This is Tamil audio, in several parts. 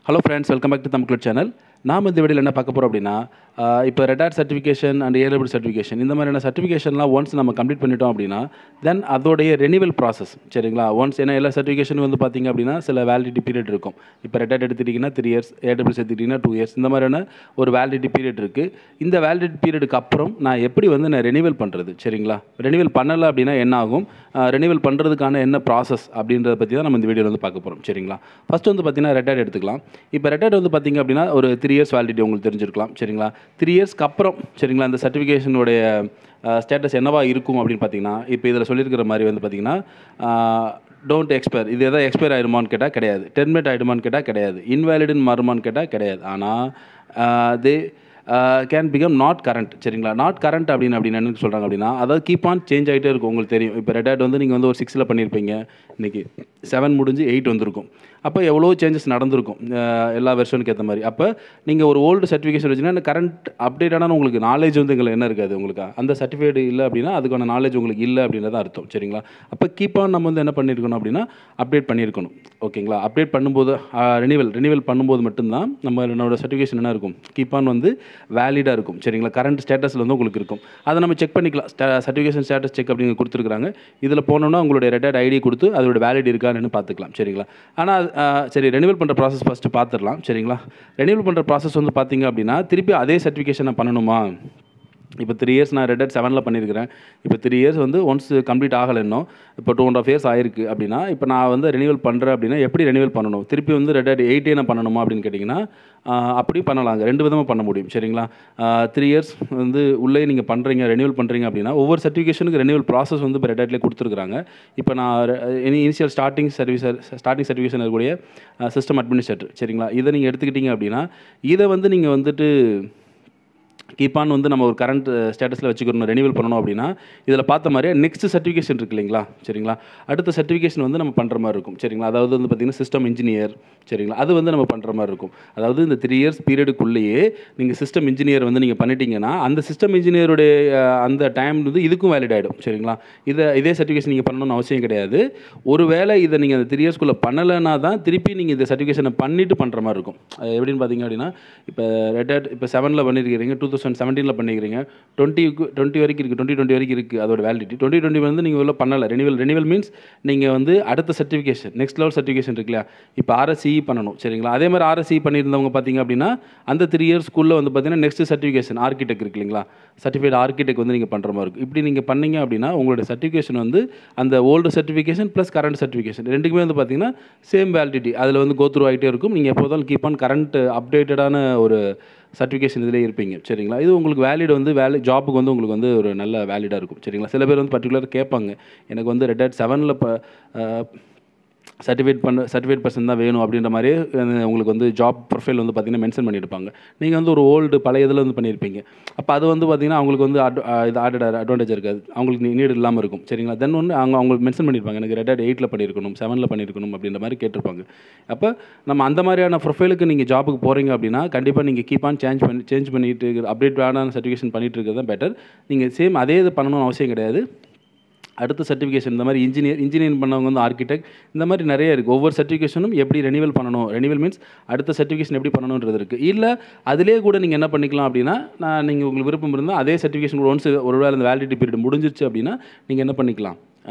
Hello friends, welcome back to Tamil channel. நாம் இந்த வீடியோவில் என்ன பார்க்க போகிறோம் அப்படின்னா இப்போ red hat certification and AW certification இந்த மாதிரியான சர்டிஃபிகேஷன்லாம் ஒன்ஸ் நம்ம கம்ப்ளீட் பண்ணிட்டோம் அப்படின்னா தென் அதோடைய ரெனிவல் ப்ராசஸ் சரிங்களா. ஒன்ஸ் ஏன்னா எல்லா சர்டிஃபிகேஷன் வந்து பார்த்திங்க அப்படின்னா சில வேலிடிட்டி பீரியட் இருக்கும். இப்போ ரெட் ஹேட் எடுத்துட்டிங்கன்னா 3 years, ஏடபிள்யூ எடுத்துட்டிங்கன்னா 2 years இந்த மாதிரியான ஒரு வேலிடிட்டி பீரியட் இருக்குது. இந்த வேலிடிட்டி பீரியடுக்கு அப்புறம் நான் எப்படி வந்து நான் ரெனிவல் பண்ணுறது சரிங்களா. ரெனிவல் பண்ணலை அப்படின்னா என்ன ஆகும், ரெனிவல் பண்ணுறதுக்கான என்ன ப்ராசஸ் அப்படின்றத பற்றி தான் நம்ம இந்த வீடியோவில் வந்து பார்க்க போகிறோம் சரிங்களா. ஃபஸ்ட்டு வந்து பார்த்திங்கன்னா ரெட் ஹேட் எடுத்துக்கலாம். இப்போ ரெட் ஹேட் வந்து பார்த்திங்க அப்படின்னா ஒரு 3 years வேலிடிட்டி உங்களுக்கு தெரிஞ்சிருக்கலாம் சரிங்களா. 3 yearsக்கு அப்புறம் சரிங்களா அந்த சர்டிஃபிகேஷனுடைய ஸ்டேட்டஸ் என்னவா இருக்கும் அப்படின்னு பார்த்தீங்கன்னா, இப்போ இதில் சொல்லியிருக்கிற மாதிரி வந்து பார்த்திங்கன்னா டோன்ட் எக்ஸ்பயர், இது எதாவது எக்ஸ்பயர் ஆகிடுமான்னு கேட்டால் கிடையாது, டெர்மினேட் ஆகிடுமான்னு கேட்டால் கிடையாது, இன்வேலிடுன்னு மாறுமான்னு கேட்டால் கிடையாது. ஆனால் they can become not current சரிங்களா. நாட் கரண்ட் அப்படின்னு என்ன சொல்கிறாங்க அப்படின்னா, அதாவது கீப் ஆன் சேஞ்ச் ஆகிட்டே இருக்கும். உங்களுக்கு தெரியும் இப்போ ரெட் ஹேட் வந்து நீங்கள் வந்து ஒரு 6 பண்ணியிருப்பீங்க, இன்றைக்கி 7 முடிஞ்சு 8 வந்திருக்கும். அப்போ எவ்வளோ சேஞ்சஸ் நடந்திருக்கும் எல்லா வெர்ஷனுக்கு ஏற்ற மாதிரி. அப்போ நீங்கள் ஒரு ஓல்டு சர்டிஃபிகேஷன் வச்சுன்னா கரண்ட் அப்டேட்டான உங்களுக்கு நாலேஜ் வந்து எங்களுக்கு என்ன இருக்காது, உங்களுக்கு அந்த சர்டிஃபிகேட் இல்லை அப்படின்னா அதுக்கான நாலேஜ் உங்களுக்கு இல்லை அப்படின்றத அர்த்தம் சரிங்களா. அப்போ கீப் ஆன் நம்ம வந்து என்ன பண்ணியிருக்கணும் அப்படின்னா அப்டேட் பண்ணியிருக்கணும் ஓகேங்களா. அப்டேட் பண்ணும்போது ரெனிவல் பண்ணும்போது மட்டும்தான் நம்மளோட சர்டிஃபிகேஷன் என்ன இருக்கும், கீப் ஆன் வந்து வேலிடாக இருக்கும் சரிங்களா. கரண்ட் ஸ்டேட்டஸில் வந்து உங்களுக்கு இருக்கும். அதை நம்ம செக் பண்ணிக்கலாம். சர்டிஃபிகேஷன் ஸ்டேட்டஸ் செக் அப்படிங்க கொடுத்துருக்காங்க. இதில் போனோம்னா உங்களுடைய ரெட் ஹேட் ஐடி கொடுத்து அதோட வேலிட் இருக்கான்னு பார்த்துக்கலாம் சரிங்களா. ஆனால் சரி, ரெனிவல் பண்ணுற ப்ராசஸ் ஃபஸ்ட்டு பார்த்துடலாம் சரிங்களா. ரெனிவல் பண்ணுற ப்ராசஸ் வந்து பார்த்திங்க அப்படின்னா திருப்பி அதே சர்டிஃபிகேஷனை பண்ணணுமா. இப்போ 3 years நான் ரெட் ஹேட் 7 பண்ணியிருக்கிறேன். இப்போ 3 years வந்து ஒன்ஸ் கம்ப்ளீட் ஆகலை, இன்னும் இப்போ 2.5 years ஆயிருக்கு அப்படின்னா இப்போ நான் வந்து ரெனிவல் பண்ணுறேன் அப்படின்னா எப்படி ரெனிவல் பண்ணணும், திருப்பி வந்து ரெட் ஹேட் 8 நான் பண்ணணுமா அப்படின்னு கேட்டிங்கன்னா அப்படி பண்ணலாங்க. 2 விதமாக பண்ண முடியும் சரிங்களா. 3 years வந்து உள்ளே நீங்கள் பண்ணுறீங்க, ரெனிவல் பண்ணுறீங்க அப்படின்னா ஒவ்வொரு சர்டிஃபிகேஷனுக்கு ரெனிவல் ப்ராசஸ் வந்து இப்போ ரெட் ஹேட்லேயே கொடுத்துருக்காங்க. இப்போ நான் இனிஷியல் ஸ்டார்டிங் சர்டிஃபிகேஷன் இருக்கக்கூடிய சிஸ்டம் அட்மினிஸ்ட்ரேட்டர் சரிங்களா. இதை நீங்கள் எடுத்துக்கிட்டீங்க அப்படின்னா இதை வந்து நீங்கள் வந்துட்டு கீப்பான் வந்து நம்ம ஒரு கரண்ட் ஸ்டேட்டஸில் வச்சுக்கணும், ரெனிவல் பண்ணணும் அப்படின்னா இதில் பார்த்த மாதிரியே நெக்ஸ்ட் சர்டிஃபிகேஷன் இருக்குது இல்லைங்களா சரிங்களா. அடுத்த சர்டிஃபிகேஷன் வந்து நம்ம பண்ணுற மாதிரி இருக்கும் சரிங்களா. அதாவது வந்து பார்த்திங்கன்னா சிஸ்டம் இன்ஜினியர் சரிங்களா, அது வந்து நம்ம பண்ணுற மாதிரி இருக்கும். அதாவது இந்த 3 years பீரியடுக்குள்ளேயே நீங்கள் சிஸ்டம் இன்ஜினியர் வந்து நீங்கள் பண்ணிட்டீங்கன்னா அந்த சிஸ்டம் இன்ஜினியருடைய அந்த டைம் வந்து இதுக்கும் வேலிட் ஆகிடும் சரிங்களா. இதே சர்டிஃபிகேஷன் நீங்கள் பண்ணணும்னு அவசியம் கிடையாது. ஒருவேளை இதை நீங்கள் அந்த 3 yearsக்குள்ளே பண்ணலைன்னா தான் திருப்பி நீங்கள் இந்த சர்டிஃபிகேஷனை பண்ணிவிட்டு பண்ணுற மாதிரி இருக்கும். எப்படின்னு பார்த்தீங்க அப்படின்னா இப்போ ரெட் ஹேட் இப்போ 7 பண்ணியிருக்கிறீங்க, 2017 பண்ணிக்கிறீங்க, 20 வரைக்கும் இருக்குது, 2020 வரைக்கும் இருக்குது அதோட வேலிடிட்டி. 2020 வந்து நீங்கள் உள்ள பண்ணலை. ரெனிவல் மீன்ஸ் நீங்கள் வந்து அடுத்த சர்டிஃபிகேஷன் நெக்ஸ்ட் லெவல் சர்டிஃபிகேஷன் இருக்கு இல்லையா, இப்போ RSE பண்ணணும் சரிங்களா. அதே மாதிரி RSE பண்ணியிருந்தவங்க பார்த்தீங்க அப்படின்னா அந்த 3 yearsக்குள்ளே வந்து பார்த்தீங்கன்னா நெக்ஸ்ட் சர்டிஃபிகேஷன் ஆர்கிடெக்ட் இருக்கு இல்லைங்களா, சர்டிஃபைட் ஆர்கிடெக்ட் வந்து நீங்கள் பண்ணுற மாதிரி இருக்கும். இப்படி நீங்கள் பண்ணீங்க அப்படின்னா உங்களுடைய சர்டிஃபிகேஷன் வந்து அந்த old certification plus current certification ரெண்டுக்குமே வந்து பார்த்தீங்கன்னா சேம் வேலிடிட்டி அதில் வந்து கோத்ரூ ஆகிட்டே இருக்கும். நீங்கள் எப்போதும் கீப் ஆன் கரண்ட் அப்டேட்டடான ஒரு சர்டிஃபிகேஷன் இதிலே இருப்பீங்க சரிங்களா. இது உங்களுக்கு வேலிட் வந்து ஜாப்புக்கு வந்து உங்களுக்கு வந்து ஒரு நல்ல வேலிடாக இருக்கும் சரிங்களா. சில பேர் வந்து பர்டிகுலராக கேட்பாங்க, எனக்கு வந்து ரெட் ஹேட் 7 இப்போ சர்டிஃபிகேட் பர்சன் தான் வேணும் அப்படின்ற மாதிரி உங்களுக்கு வந்து ஜாப் ப்ரொஃபைல் வந்து பார்த்திங்கன்னா மென்ஷன் பண்ணியிருப்பாங்க. நீங்கள் வந்து ஒரு ஓல்டு பழைய இதில் வந்து பண்ணியிருப்பீங்க. அப்போ அது வந்து பார்த்திங்கன்னா அவங்களுக்கு வந்து இது அட்வான்டேஜ் இருக்காது, அவங்களுக்கு நீடு இல்லாமல் இருக்கும் சரிங்களா. தென் ஒன்று அவங்களுக்கு மென்ஷன் பண்ணியிருப்பாங்க, எனக்கு ரெட் ஹேட் 8 பண்ணியிருக்கணும், 7 பண்ணியிருக்கணும் அப்படின்ற மாதிரி கேட்டிருப்பாங்க. அப்போ நம்ம அந்த மாதிரியான ப்ரொஃபைலுக்கு நீங்கள் ஜாபுக்கு போகிறீங்க அப்படின்னா கண்டிப்பாக நீங்கள் கீப் ஆன் சேஞ்ச் பண்ணிட்டு அப்டேட் ஆன சர்டிஃபிகேஷன் பண்ணிகிட்டு இருக்கிறது தான் பெட்டர். நீங்கள் சேம் அதே இது பண்ணணும்னு அவசியம் கிடையாது. அடுத்த சர்டிஃபிகேஷன் இந்த மாதிரி இன்ஜினியரிங் பண்ணவங்க வந்து ஆர்கிடெக்ட் இந்த மாதிரி நிறைய இருக்குது. ஒவ்வொரு சர்டிஃபிகேஷனும் எப்படி ரெனிவல் பண்ணணும், ரெனிவல் மீன்ஸ் அடுத்த சர்டிஃபிகேஷன் எப்படி பண்ணணுன்றது இருக்குது. இல்லை அதிலே கூட நீங்கள் என்ன பண்ணிக்கலாம் அப்படின்னா நீங்கள் உங்களுக்கு விருப்பம் இருந்தால் அதே சர்டிஃபிகேஷன் ஒன்ஸ் ஒருவேளை அந்த வேலிடிட்டி பீரியட் முடிஞ்சிருச்சு அப்படின்னா நீங்கள் என்ன பண்ணிக்கலாம்,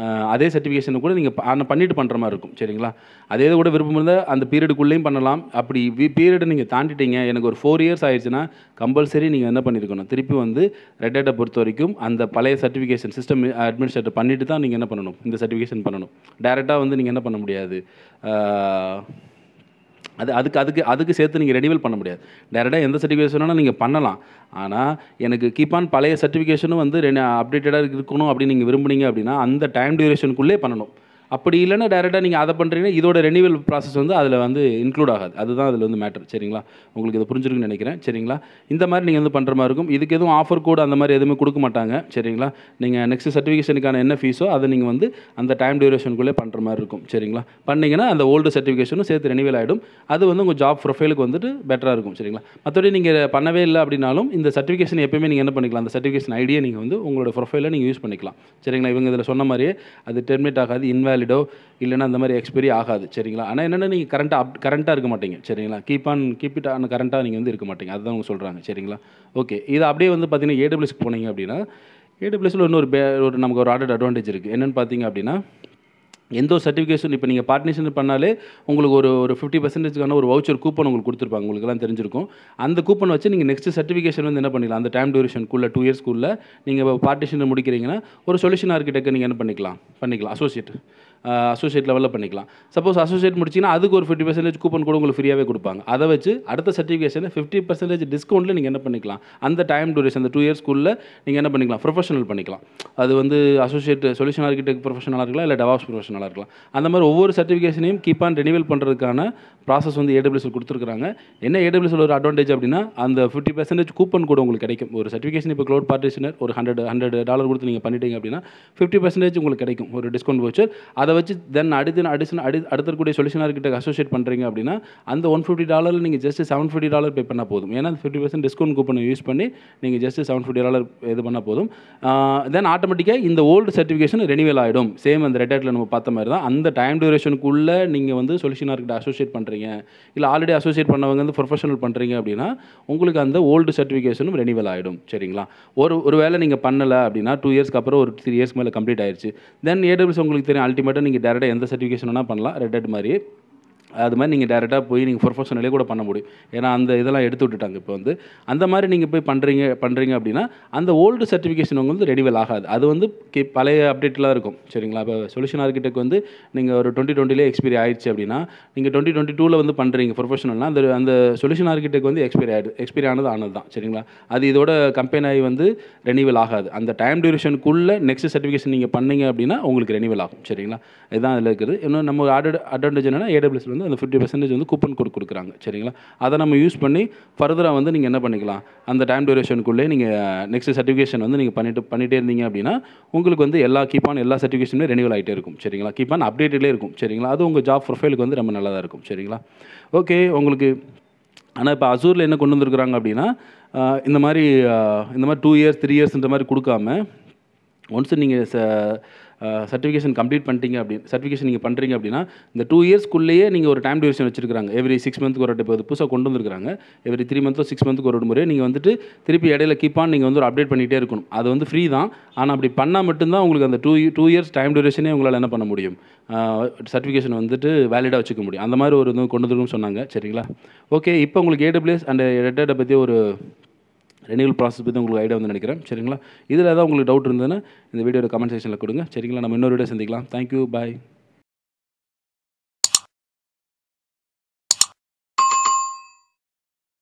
அதே சர்டிஃபிகேஷனை கூட நீங்கள் பண்ணிட்டு பண்ணுற மாதிரி இருக்கும் சரிங்களா. அதே கூட விருப்பம் இருந்தால் அந்த பீரியடுக்குள்ளேயும் பண்ணலாம். அப்படி பீரியடை நீங்கள் தாண்டிட்டீங்க, எனக்கு ஒரு 4 years ஆயிடுச்சுன்னா கம்பல்சரி நீங்கள் என்ன பண்ணியிருக்கணும், திருப்பி வந்து ரெட் ஹேட்டை பொறுத்த வரைக்கும் அந்த பழைய சர்டிஃபிகேஷன் சிஸ்டம் அட்மினிஸ்ட்ரேட்டர் பண்ணிவிட்டு தான் நீங்கள் என்ன பண்ணணும், இந்த சர்டிஃபிகேஷன் பண்ணணும். டேரெக்டாக வந்து நீங்கள் என்ன பண்ண முடியாது, அதுக்கு சேர்த்து நீங்கள் ரெனிவல் பண்ண முடியாது. டேரெக்டாக எந்த சர்டிஃபிகேஷனும் நீங்கள் பண்ணலாம். ஆனால் எனக்கு கீப் ஆன் பழைய சர்டிஃபிகேஷனும் வந்து அப்டேட்டடாக இருக்கணும் அப்படின்னு நீங்கள் விரும்புனீங்க அப்படின்னா அந்த டைம் டியூரேஷனுக்குள்ளே பண்ணணும். அப்படி இல்லைன்னா டேரெக்டாக நீங்கள் அதை பண்ணுறீங்கன்னா இதோட ரெனிவல் ப்ராசஸ் வந்து அதில் வந்து இன்க்ளூட் ஆகாது. அதுதான் அதில் வந்து மேட்டர் சரிங்களா. உங்களுக்கு இதை புரிஞ்சிருக்குன்னு நினைக்கிறேன் சரிங்களா. இந்த மாதிரி நீங்கள் வந்து பண்ணுற மாதிரி இருக்கும். இதுக்கு எதுவும் ஆஃபர் கோட் அந்த மாதிரி எதுவுமே கொடுக்க மாட்டாங்க சரிங்களா. நீங்கள் நெக்ஸ்ட் சர்டிஃபிகேஷனுக்கான என்ன ஃபீஸோ அதை நீங்கள் வந்து அந்த டைம் டியூரேஷனுக்குள்ளே பண்ணுற மாதிரி இருக்கும் சரிங்களா. பண்ணிங்கன்னா அந்த ஓல்டு சர்டிஃபிகேஷனும் சேர்த்து ரெனிவல் ஆகிடும். அது வந்து உங்கள் ஜாப் ப்ரொஃபைலுக்கு வந்துட்டு பெட்டராக இருக்கும் சரிங்களா. மற்றபடி நீங்கள் பண்ணவே இல்லை அப்படின்னாலும் இந்த சர்டிஃபிகேஷன் எப்பயுமே நீங்கள் என்ன பண்ணிக்கலாம், அந்த சர்டிஃபிகேஷன் ஐடியை நீங்கள் வந்து உங்களோட ப்ரொஃபைலில் நீங்கள் யூஸ் பண்ணிக்கலாம் சரிங்களா. இவங்க இதில் சொன்ன மாதிரியே அது டெர்மினேட் ஆகாது, இன்வேலிட் இன்வேலிடோ இல்லைனா அந்த மாதிரி எக்ஸ்பைரி ஆகாது சரிங்களா. ஆனால் என்னென்னா நீங்கள் கரண்ட்டாக இருக்க மாட்டீங்க சரிங்களா. கீப் இட் ஆன் கரண்ட்டாக நீங்கள் வந்து இருக்க மாட்டீங்க, அதுதான் அவங்க சொல்கிறாங்க சரிங்களா. ஓகே, இது அப்படியே வந்து பார்த்தீங்கன்னா ஏடபிள்யூஎஸ்க்கு போனீங்க அப்படின்னா ஏடபிள்யூஎஸ்ல இன்னொரு நமக்கு ஒரு ஆடட் அட்வான்டேஜ் இருக்குது. என்னென்னு பார்த்தீங்க அப்படின்னா எந்த ஒரு சர்டிஃபிகேஷன் இப்போ நீங்கள் பார்ட்னர்ஷிப் பண்ணாலே உங்களுக்கு ஒரு 50%க்கான ஒரு வவுச்சர் கூப்பன் உங்களுக்கு கொடுத்துருப்பாங்க, உங்களுக்குலாம் தெரிஞ்சிருக்கும். அந்த கூப்பன் வச்சு நீங்கள் நெக்ஸ்ட் சர்டிஃபிகேஷன் வந்து என்ன பண்ணிக்கலாம், அந்த டைம் டியூரேஷனுக்குள்ளே 2 இயர்ஸ்க்குள்ளே நீங்கள் பார்ட்டிஷன் முடிக்கிறீங்கன்னா ஒரு சொல்யூஷன் ஆர்கிடெக்ட் நீங்கள் என்ன பண்ணிக்கலாம் அசோசியேட் லெவலில் பண்ணிக்கலாம். சப்போஸ் அசோசியேட் முடிச்சிங்கன்னா அதுக்கு ஒரு 50% கூப்பன் கூட உங்களுக்கு ஃப்ரீயாகவே கொடுப்பாங்க. அதை வச்சு அடுத்த சர்டிஃபிகேஷனை 50% டிஸ்கவுண்ட்டில் நீங்கள் என்ன பண்ணிக்கலாம், அந்த டைம் டியூரேஷன் அந்த 2 இயர்ஸ்க்குள்ளே நீங்கள் என்ன பண்ணிக்கலாம், ப்ரொஃபஷனல் பண்ணிக்கலாம். அது வந்து அசோசியேட் சொல்யூஷன் ஆர்கிடெக்ட் ப்ரொஃபஷனலாக இருக்கலாம், இல்லை டெவாப்ஸ் ப்ரொஃபஷனலாக இருக்கலாம். அந்த மாதிரி ஒவ்வொரு சர்டிஃபிகேஷனையும் கீப் ஆன் ரெனிவல் பண்ணுறதுக்கான ப்ராசஸ் வந்து ஏடபிள்யூஎஸ் கொடுத்துருக்காங்க. என்ன ஏடபிள்யூஎஸ் ஒரு அட்வான்டேஜ் அப்படின்னா அந்த 50% கூப்பன் கூட உங்களுக்கு கிடைக்கும். ஒரு சர்டிஃபிகேஷன் இப்போ க்ளவுட் பார்ட்டிஷனர் ஒரு $100 கொடுத்து நீங்கள் பண்ணிட்டீங்க அப்படின்னா 50% உங்களுக்கு கிடைக்கும் ஒரு டிஸ்கவுண்ட் வவுச்சர். அதை வச்சு தென் அடுத்தக்கூடிய சொல்யூஷன் ஆர்கிடெக்ட் அசோசியேட் பண்ணுறீங்க அப்படின்னா அந்த $150 நீங்கள் ஜஸ்ட் $750 பே பண்ணால் போதும். ஏன்னா 50% டிஸ்கவுண்ட் கூப்பனை யூஸ் பண்ணி நீங்கள் ஜஸ்ட் $750 இது பண்ணால் போதும். தென் ஆட்டோமேட்டிக்காக இந்த ஓல்டு சர்டிஃபிகேஷன் ரெனிவல் ஆகிடும். சேம் அந்த ரெட் ஹேட்டில் நம்ம பார்த்த மாதிரி தான். அந்த டைம் டியூரேஷனுக்குள்ளே நீங்கள் வந்து சொல்யூஷன் ஆர்கிடெக்ட் அசோசியேட் பண்ணுறீங்க, இல்லை ஆல்ரெடி அசோசியேட் பண்ணவங்க வந்து ப்ரொஃபஷனல் பண்ணுறீங்க அப்படின்னா உங்களுக்கு அந்த ஓல்டு சர்டிஃபிகேஷனும் ரெனிவல் ஆகிடும் சரிங்களா. ஒரு வேளை நீங்கள் பண்ணலை அப்படின்னா 2 இயர்ஸ்க்கு அப்புறம் ஒரு 3 இயர்ஸ்க்கு மேலே கம்ப்ளீட் ஆயிடுச்சு. தென் ஏடபிள்யூஎஸ் உங்களுக்கு தெரியும் அல்டிமேட்டாக நீங்கள் டேரெக்டாக எந்த சர்டிஃபிகேஷன் வேணால் பண்ணலாம், ரெட் ஹேட் மாதிரி. அது மாதிரி நீங்கள் டேரெக்டாக போய் நீங்கள் ப்ரொஃபஷனலே கூட பண்ண முடியும். ஏன்னா அந்த இதெல்லாம் எடுத்து விட்டுட்டாங்க இப்போ வந்து. அந்த மாதிரி நீங்கள் போய் பண்ணுறீங்க அப்படின்னா அந்த ஓல்டு சர்டிஃபிகேஷன் வந்து ரெனிவல் ஆகாது. அது வந்து பழைய அப்டேட்லாம் இருக்கும் சரிங்களா. இப்போ சொல்யூஷன் ஆர்கிடெக்ட் வந்து நீங்கள் ஒரு 2020 எக்ஸ்பைரி ஆயிடுச்சு அப்படின்னா நீங்கள் 2022 வந்து பண்ணுறீங்க ப்ரொஃபஷனல்னா அந்த சொல்யூஷன் ஆர்கிடெக்ட் வந்து எக்ஸ்பைரி ஆனது தான் சரிங்களா. அது இதோட கம்பெனி ஆகி வந்து ரெனிவல் ஆகாது. அந்த டைம் டியூரேஷனுக்குள்ளே நெக்ஸ்ட் சர்டிஃபிகேஷன் நீங்கள் பண்ணீங்க அப்படின்னா உங்களுக்கு ரெனிவல் ஆகும் சரிங்களா. இதுதான் அதில் இருக்குது. இன்னும் நம்ம அட்வான்டேஜ் என்னென்னா ஏடபிள்யூஎஸ் வந்து அந்த 50% வந்து கூப்பன் கோட் கொடுக்குறாங்க சரிங்களா. அதை நம்ம யூஸ் பண்ணி ஃபர்தராக வந்து நீங்கள் என்ன பண்ணிக்கலாம், அந்த டைம் டியூரேஷனுக்குள்ளே நீங்கள் நெக்ஸ்ட் சர்டிஃபிகேஷன் வந்து நீங்கள் பண்ணிகிட்டே இருந்தீங்க அப்படின்னா உங்களுக்கு வந்து எல்லா சர்டிஃபிகேஷனுமே ரெனிவல் ஆகிட்டே இருக்கும் சரிங்களா. கீப் ஆன் அப்டேட்டிலே இருக்கும் சரிங்களா. அது உங்கள் ஜாப் ப்ரொஃபைலுக்கு வந்து ரொம்ப நல்லதாக இருக்கும் சரிங்களா. ஓகே, உங்களுக்கு ஆனால் இப்போ அசூரில் என்ன கொண்டு வந்துருக்குறாங்க அப்படின்னா இந்த மாதிரி 2 இயர்ஸ் 3 இயர்ஸ்ன்ற மாதிரி கொடுக்காம ஒன்ஸ் நீங்கள் சர்டிஃபிகேஷன் கம்ப்ளீட் பண்ணிட்டீங்க சர்டிஃபிகேஷன் நீங்கள் பண்ணுறீங்க அப்படின்னா இந்த 2 இயர்ஸ்க்குள்ளேயே நீங்கள் ஒரு டைம் டியூரேஷன் வச்சிருக்காங்க. எவ்ரி 6 மந்த்துக்கு ஒரு இப்போ புதுசாக கொண்டு வந்துருக்காங்க. எவ்ரி 3 மந்த்தோ 6 மந்த்துக்கு ஒரு முறை நீங்கள் வந்துட்டு திருப்பி இடையில கீப் ஆன் நீங்கள் வந்து ஒரு அப்டேட் பண்ணிகிட்டே இருக்கணும். அது வந்து ஃப்ரீ தான். ஆனால் அப்படி பண்ணால் மட்டும்தான் உங்களுக்கு அந்த 2 இயர்ஸ் டைம் டியூரேஷனே உங்களால் என்ன பண்ண முடியும், சர்டிஃபிகேஷன் வந்துட்டு வேலிடாக வச்சுக்க முடியும். அந்த மாதிரி ஒரு இது கொண்டு வந்துருக்குன்னு சொன்னாங்க சரிங்களா. ஓகே, இப்போ உங்களுக்கு ஏடபிள்யூஎஸ் அண்ட் ரெட் ஹேட்டை பற்றி ஒரு ரெனிவல் ப்ராசஸ் பற்றி உங்களுக்கு ஐடியா வந்து நினைக்கிறேன் சரிங்களா. இதில் ஏதாவது உங்களுக்கு டவுட் இருந்ததுன்னா இந்த வீடியோட கமெண்ட் செக்ஷனில் கொடுங்க சரிங்களா. நம்ம இன்னொரு வீடியோ சந்திக்கலாம். தேங்க்யூ, பாய்.